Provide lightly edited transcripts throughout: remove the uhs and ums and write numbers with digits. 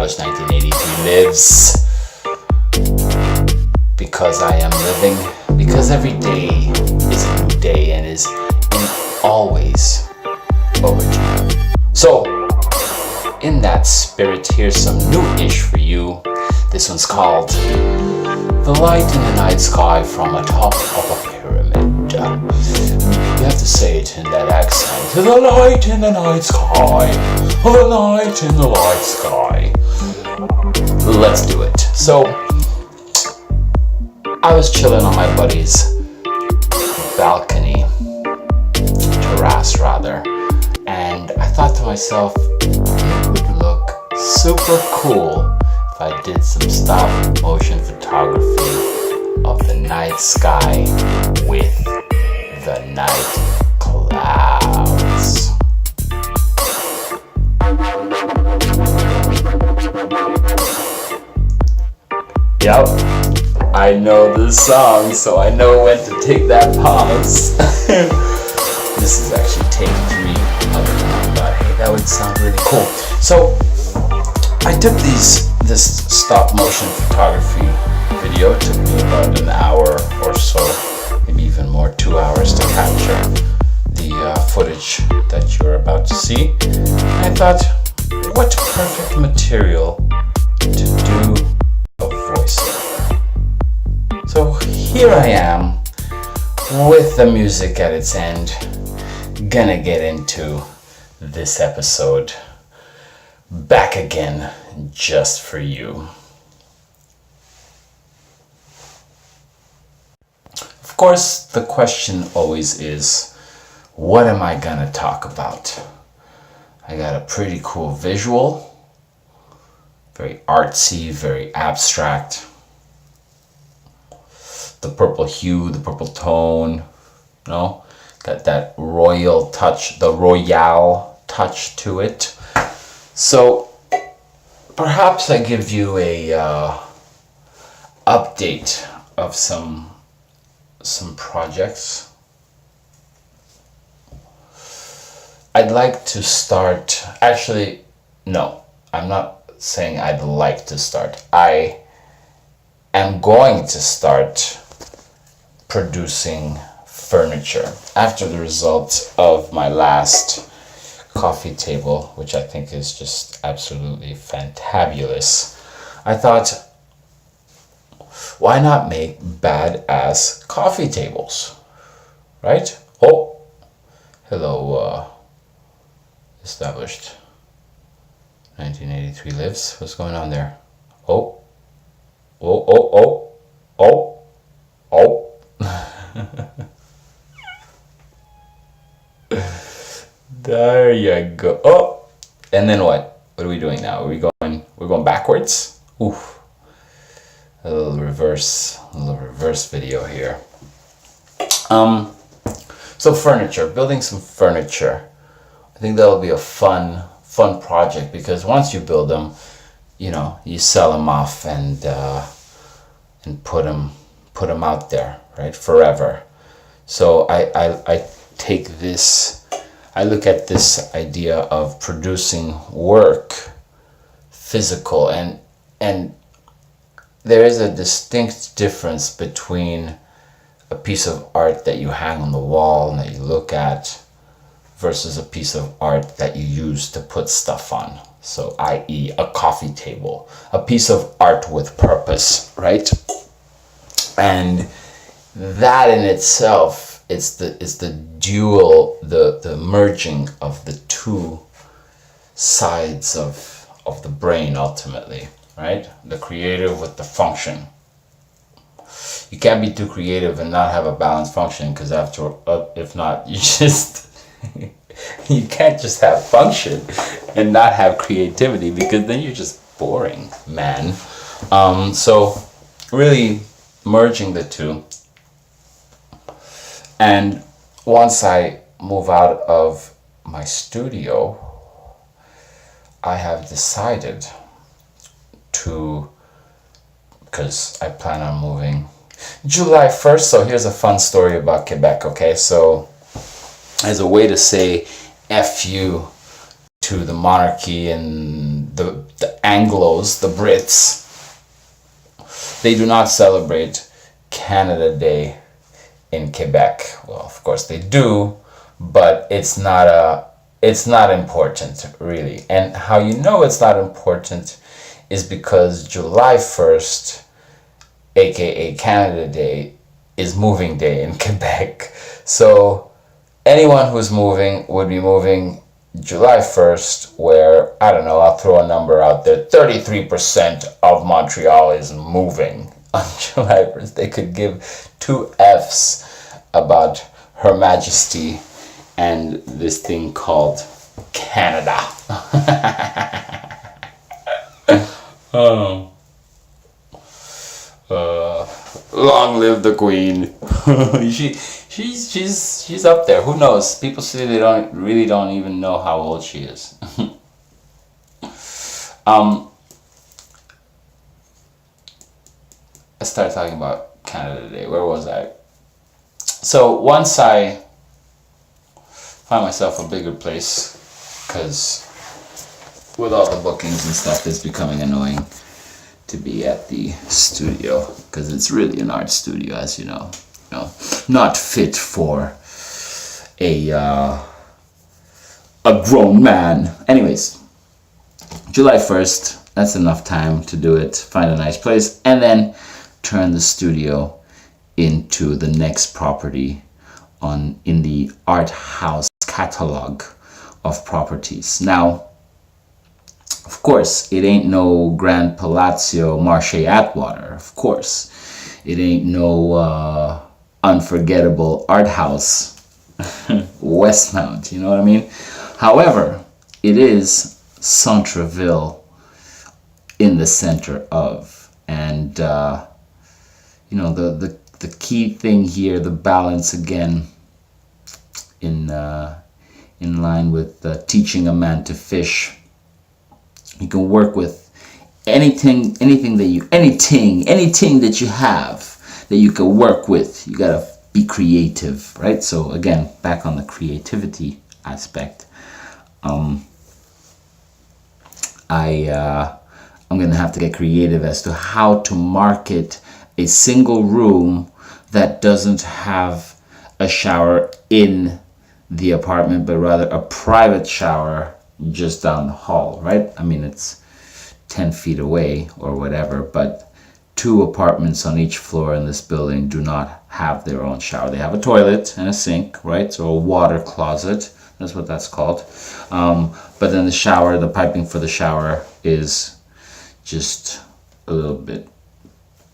because 1983 lives, because I am living, because every day is a new day and is in always overdue. So, in that spirit, here's some new-ish for you. This one's called The Light in the Night Sky from atop of a pyramid. You have to say it in that accent. The light in the night sky. The light in the night sky. Let's do it. So, I was chilling on my buddy's balcony, terrace rather, and I thought to myself, it would look super cool if I did some stop motion photography of the night sky with the night clouds. Yep, I know this song, so I know when to take that pause. This is actually take 3 of it, and I thought, hey, that would sound really cool. So I took this stop motion photography video. It took me about an hour or so, maybe even more, 2 hours to capture the footage that you're about to see. And I thought, what perfect material to do a voiceover. So here I am with the music at its end, gonna get into this episode, back again just for you. Of course, the question always is, what am I gonna talk about? I got a pretty cool visual, very artsy, very abstract. The purple hue, the purple tone, got that royal touch, the royale touch to it. So perhaps I give you a update of some projects. I'd like to start, actually, no, I'm not saying I'd like to start. I am going to start producing furniture after the result of my last coffee table, which I think is just absolutely fantabulous. I thought, why not make badass coffee tables, right? Oh, hello, established 1983 lives. What's going on there? Oh. There you go. Oh, and then what? What are we doing now? We're going backwards. Oof. A little reverse video here. So furniture, building some furniture. I think that'll be a fun project, because once you build them, you sell them off and put them out there, right, forever. So I take this. I look at this idea of producing work, physical, and there is a distinct difference between a piece of art that you hang on the wall and that you look at versus a piece of art that you use to put stuff on. So, i.e., a coffee table, a piece of art with purpose, right? And that in itself is the dual, the merging of the two sides of the brain ultimately, right? The creative with the function. You can't be too creative and not have a balanced function, because if not, you just you can't just have function and not have creativity, because then you're just boring, man. So really merging the two. And once I move out of my studio, I have decided to, because I plan on moving July 1st. So here's a fun story about Quebec, okay? So as a way to say F you to the monarchy and the Anglos, the Brits, they do not celebrate Canada Day in Quebec. Well, of course they do, but it's not important really. And how you know it's not important is because July 1st, aka Canada Day, is moving day in Quebec. So anyone who's moving would be moving July 1st, where, I don't know, I'll throw a number out there, 33% of Montreal is moving on July 1st. They could give two F's about Her Majesty and this thing called Canada. Oh. Long live the Queen. She's up there. Who knows? People say they don't even know how old she is. I started talking about Canada Day. Where was I? So once I find myself a bigger place, because with all the bookings and stuff, it's becoming annoying to be at the studio, because it's really an art studio, as you know, not fit for a grown man. Anyways, July 1st, that's enough time to do it, find a nice place, and then turn the studio into the next property in the art house catalog of properties. Now, of course, it ain't no Grand Palazzo Marche Atwater. Of course, it ain't no unforgettable art house Westmount. You know what I mean? However, it is Centreville in the center of, and the key thing here, the balance again, in line with teaching a man to fish. You can work with anything that you have that you can work with. You gotta be creative, right? So again, back on the creativity aspect, I'm gonna have to get creative as to how to market a single room that doesn't have a shower in the apartment, but rather a private shower just down the hall, right? I mean, it's 10 feet away or whatever, but 2 apartments on each floor in this building do not have their own shower. They have a toilet and a sink, right? So a water closet, that's what that's called. But then the shower, the piping for the shower is just a little bit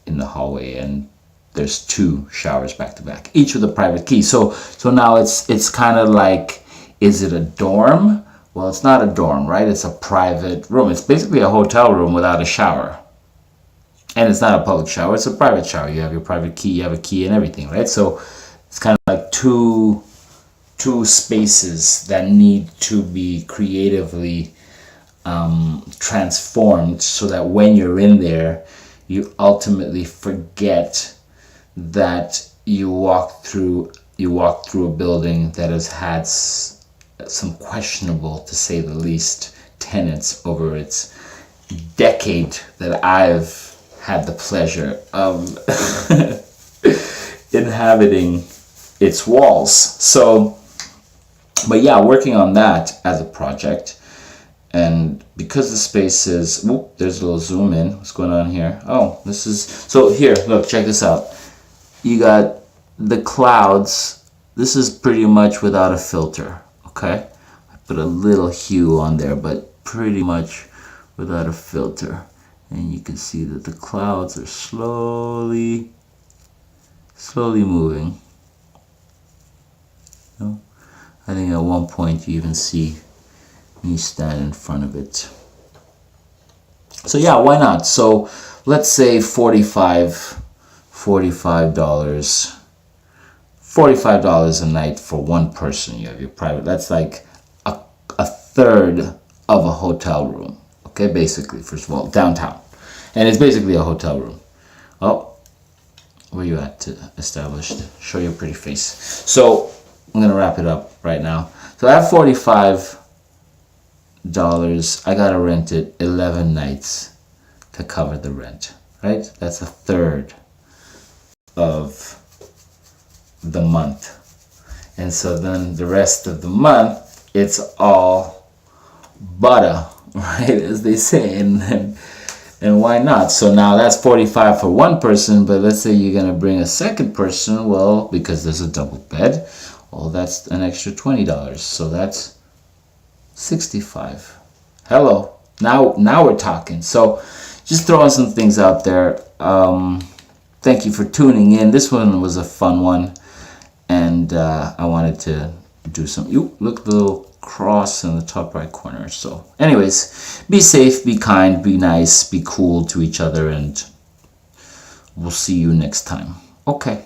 in the hallway, and there's 2 showers back to back, each with a private key. So now it's kind of like, is it a dorm? Well, it's not a dorm, right? It's a private room. It's basically a hotel room without a shower. And it's not a public shower, it's a private shower. You have your private key, you have a key and everything, right? So it's kind of like two spaces that need to be creatively transformed, so that when you're in there, you ultimately forget that you walk through a building that has had some questionable, to say the least, tenants over its decade that I've had the pleasure of inhabiting its walls. So, but yeah, working on that as a project. And because the space is, there's a little zoom in. What's going on here? Oh, this is, so here, look, check this out. You got the clouds. This is pretty much without a filter, okay? I put a little hue on there, but pretty much without a filter. And you can see that the clouds are slowly moving. You know? I think at one point you even see me stand in front of it. So yeah, why not? So let's say $45 a night for one person. You have your private, that's like a third of a hotel room. Okay, basically, first of all, downtown. And it's basically a hotel room. Oh, where you at, established? Show your pretty face. So I'm gonna wrap it up right now. So I have $45 I gotta rent it 11 nights to cover the rent, right? That's a third of the month. And so then the rest of the month, it's all butter, right? As they say, and why not? So now that's 45 for one person, but let's say you're gonna bring a second person, well, because there's a double bed, well, that's an extra $20. So that's 65. Hello, now we're talking. So just throwing some things out there. Thank you for tuning in. This one was a fun one, and I wanted to do some. You look, the little cross in the top right corner. So anyways, be safe, be kind, be nice, be cool to each other, and we'll see you next time. Okay.